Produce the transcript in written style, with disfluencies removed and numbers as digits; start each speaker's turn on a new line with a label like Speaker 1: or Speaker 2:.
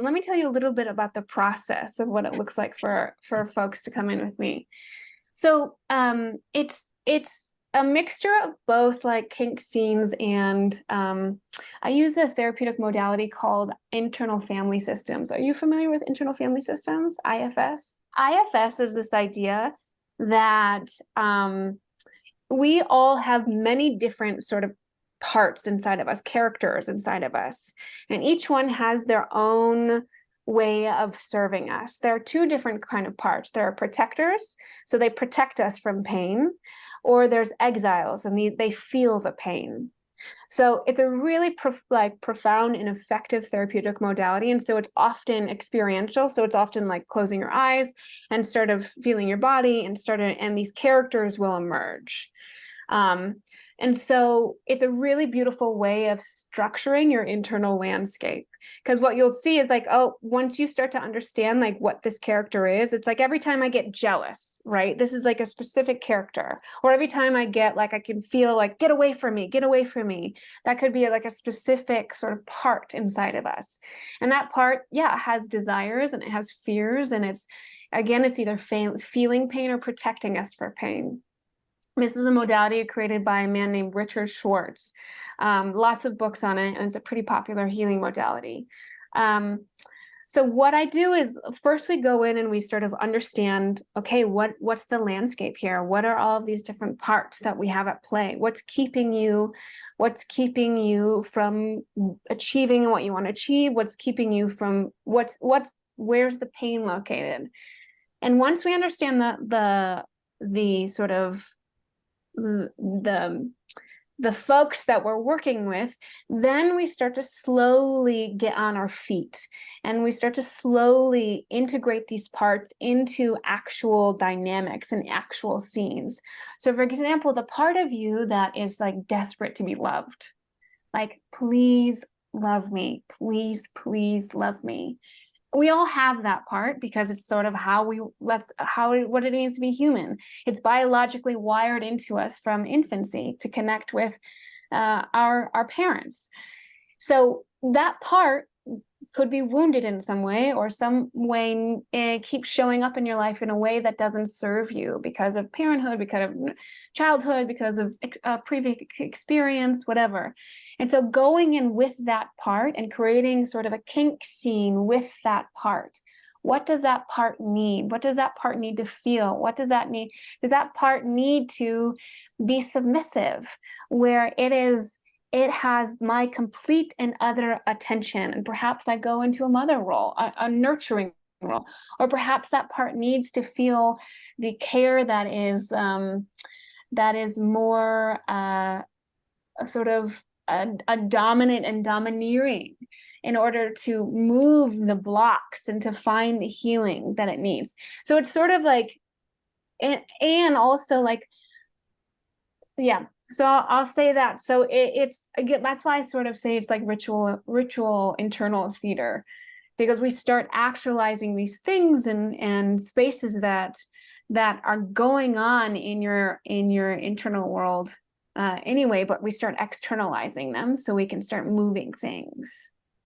Speaker 1: Let me tell you a little bit about the process of what it looks like for folks to come in with me. So it's a mixture of both like kink scenes and I use a therapeutic modality called internal family systems. Are you familiar with internal family systems, IFS? IFS is this idea that we all have many different sort of parts inside of us, characters inside of us, and each one has their own way of serving us. There are two different kind of parts. There are protectors, so they protect us from pain, or there's exiles, and they feel the pain. So it's a really profound and effective therapeutic modality. And so it's often experiential. So it's often like closing your eyes and sort of feeling your body and these characters will emerge. And so it's a really beautiful way of structuring your internal landscape. Because what you'll see is like, oh, once you start to understand like what this character is, it's like every time I get jealous, right? This is like a specific character. Or every time I get like, I can feel like, get away from me, get away from me. That could be like a specific sort of part inside of us. And that part, yeah, has desires and it has fears. And it's, again, it's either feeling pain or protecting us for pain. This is a modality created by a man named Richard Schwartz. Lots of books on it, and it's a pretty popular healing modality. So what I do is first we go in and we sort of understand, okay, what's the landscape here? What are all of these different parts that we have at play? What's keeping you from achieving what you want to achieve? What's keeping you from where's the pain located? And once we understand the sort of the folks that we're working with, then we start to slowly get on our feet and we start to slowly integrate these parts into actual dynamics and actual scenes. So for example, the part of you that is like desperate to be loved, like, please love me, please love me. We all have that part because it's sort of what it means to be human. It's biologically wired into us from infancy to connect with our parents. So that part could be wounded in some way, or some way it keeps showing up in your life in a way that doesn't serve you because of parenthood, because of childhood, because of previous experience, whatever. And so going in with that part and creating sort of a kink scene with that part. What does that part need? What does that part need to feel? What does that need? Does that part need to be submissive, where it has my complete and utter attention, and perhaps I go into a mother role, a nurturing role, or perhaps that part needs to feel the care that is more sort of a dominant and domineering, in order to move the blocks and to find the healing that it needs. So it's sort of like, and also like, yeah. So I'll say that. So it's again, that's why I sort of say it's like ritual internal theater, because we start actualizing these things and spaces that are going on in your internal world anyway, but we start externalizing them so we can start moving things.